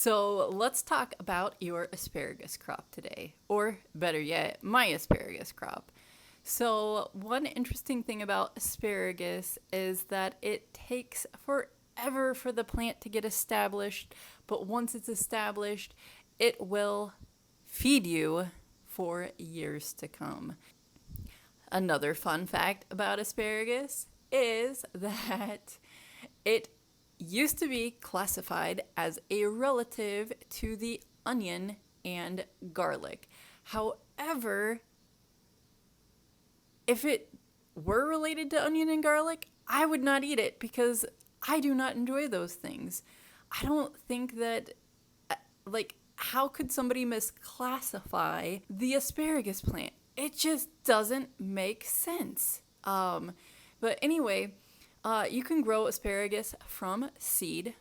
So let's talk about your asparagus crop today, or better yet, my asparagus crop. So, one interesting thing about asparagus is that it takes forever for the plant to get established, but once it's established, it will feed you for years to come. Another fun fact about asparagus is that it used to be classified as a relative to the onion and garlic. However, if it were related to onion and garlic, I would not eat it because I do not enjoy those things. I don't think that, how could somebody misclassify the asparagus plant? It just doesn't make sense. But anyway, you can grow asparagus from seed,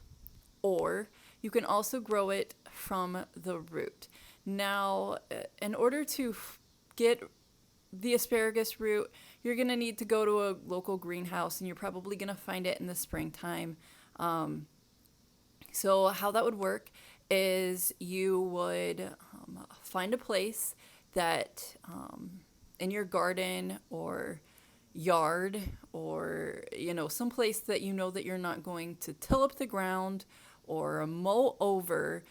or you can also grow it from the root. Now, in order to get the asparagus root, you're going to need to go to a local greenhouse, and you're probably going to find it in the springtime. So how that would work is you would find a place that in your garden or yard, or someplace that you know that you're not going to till up the ground or mow over,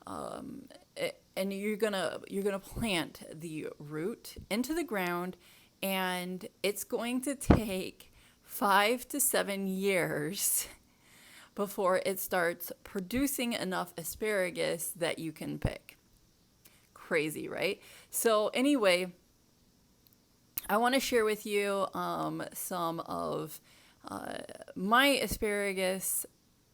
and you're gonna plant the root into the ground, and it's going to take 5 to 7 years before it starts producing enough asparagus that you can pick. Crazy, right? So anyway, I want to share with you some of my asparagus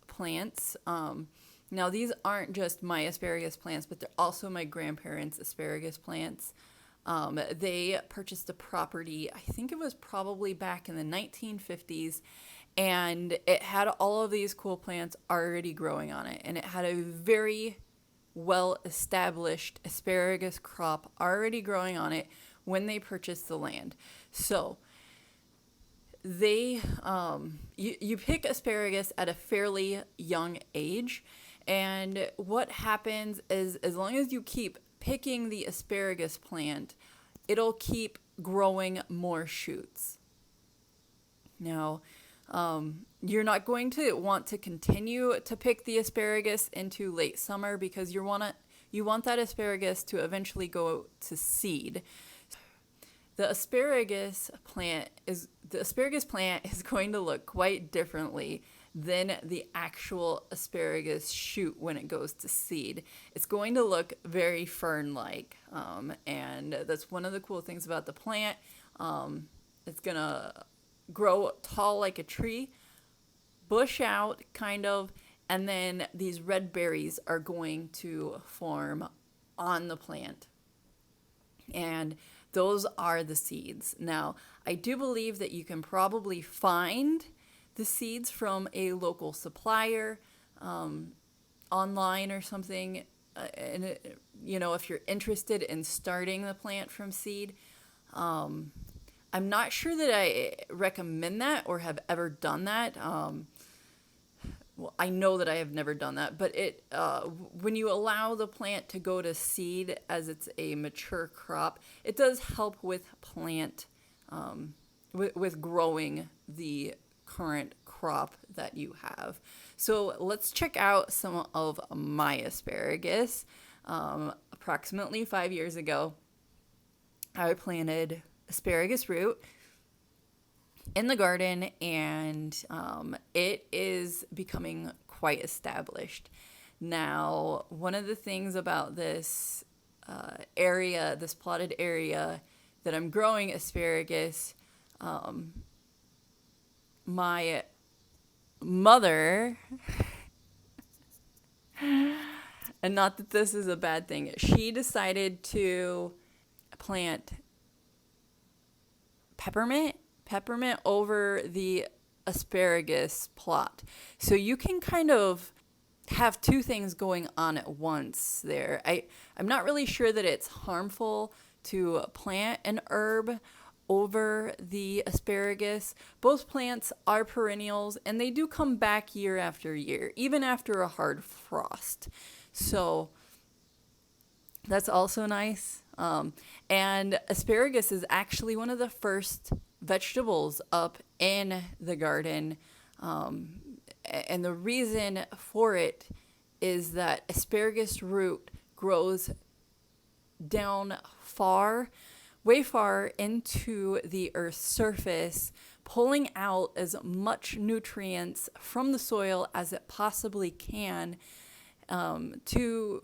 plants. Now, these aren't just my asparagus plants, but they're also my grandparents' asparagus plants. They purchased a property, I think it was probably back in the 1950s, and it had all of these cool plants already growing on it. And it had a very well-established asparagus crop already growing on it when they purchased the land. So you pick asparagus at a fairly young age, and what happens is, as long as you keep picking the asparagus plant, it'll keep growing more shoots. Now, you're not going to want to continue to pick the asparagus into late summer, because you want that asparagus to eventually go to seed. The asparagus plant is going to look quite differently than the actual asparagus shoot when it goes to seed. It's going to look very fern-like, and that's one of the cool things about the plant. It's gonna grow tall like a tree, bush out kind of, and then these red berries are going to form on the plant. And those are the seeds. Now, I do believe that you can probably find the seeds from a local supplier, online or something. If you're interested in starting the plant from seed. I'm not sure that I recommend that or have ever done that. Well, I know that I have never done that, but when you allow the plant to go to seed as it's a mature crop, it does help with with growing the current crop that you have. So let's check out some of my asparagus. Approximately 5 years ago, I planted asparagus root in the garden, and it is becoming quite established. Now, one of the things about this this plotted area that I'm growing asparagus, my mother, and not that this is a bad thing, she decided to plant peppermint over the asparagus plot. So you can kind of have two things going on at once there. I'm not really sure that it's harmful to plant an herb over the asparagus. Both plants are perennials and they do come back year after year, even after a hard frost. So that's also nice. And asparagus is actually one of the first vegetables up in the garden. And the reason for it is that asparagus root grows down way far into the earth's surface, pulling out as much nutrients from the soil as it possibly can to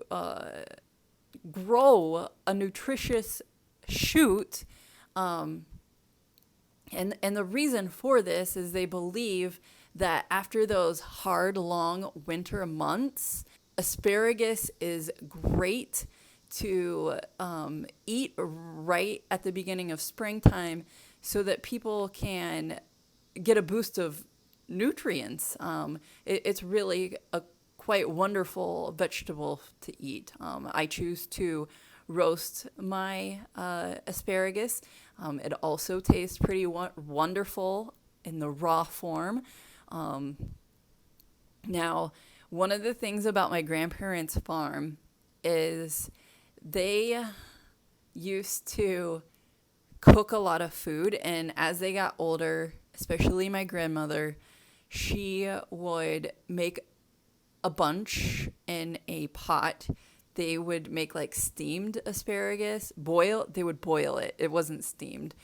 grow a nutritious shoot. And the reason for this is they believe that after those hard, long winter months, asparagus is great to eat right at the beginning of springtime so that people can get a boost of nutrients. It's really a quite wonderful vegetable to eat. I choose to roast my asparagus. It also tastes pretty wonderful in the raw form. Now, one of the things about my grandparents' farm is they used to cook a lot of food, and as they got older, especially my grandmother, she would make a bunch in a pot. They would make like steamed asparagus, they would boil it. It wasn't steamed.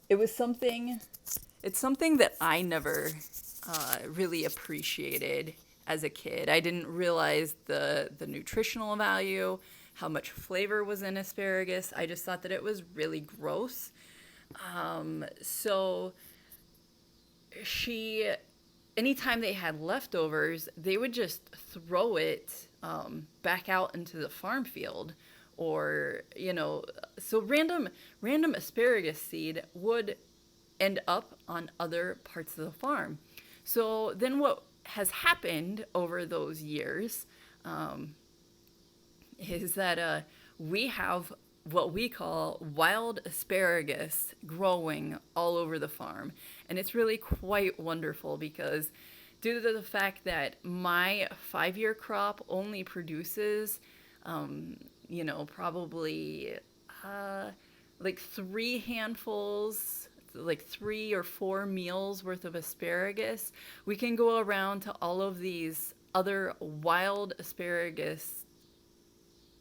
It's something that I never really appreciated as a kid. I didn't realize the nutritional value, how much flavor was in asparagus. I just thought that it was really gross. So anytime they had leftovers, they would just throw it back out into the farm field, or so random asparagus seed would end up on other parts of the farm. So then what has happened over those years is that we have what we call wild asparagus growing all over the farm. And it's really quite wonderful because due to the fact that my 5-year crop only produces, probably like 3 handfuls, like 3 or 4 meals worth of asparagus, we can go around to all of these other wild asparagus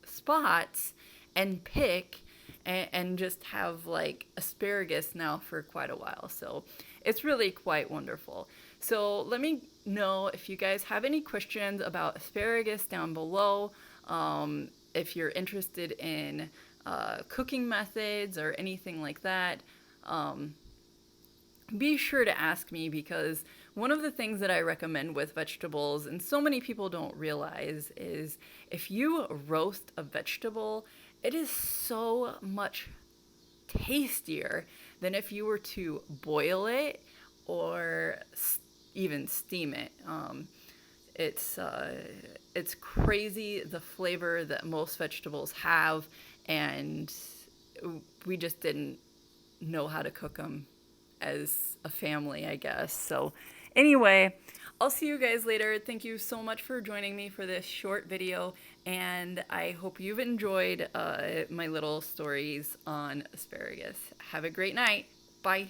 spots and pick and just have like asparagus now for quite a while. So it's really quite wonderful. So let me know if you guys have any questions about asparagus down below. If you're interested in cooking methods or anything like that, be sure to ask me, because one of the things that I recommend with vegetables, and so many people don't realize, is if you roast a vegetable, it is so much tastier than if you were to boil it or even steam it. It's crazy the flavor that most vegetables have, and we just didn't know how to cook them as a family, I guess. So anyway, I'll see you guys later. Thank you so much for joining me for this short video, and I hope you've enjoyed my little stories on asparagus. Have a great night. Bye.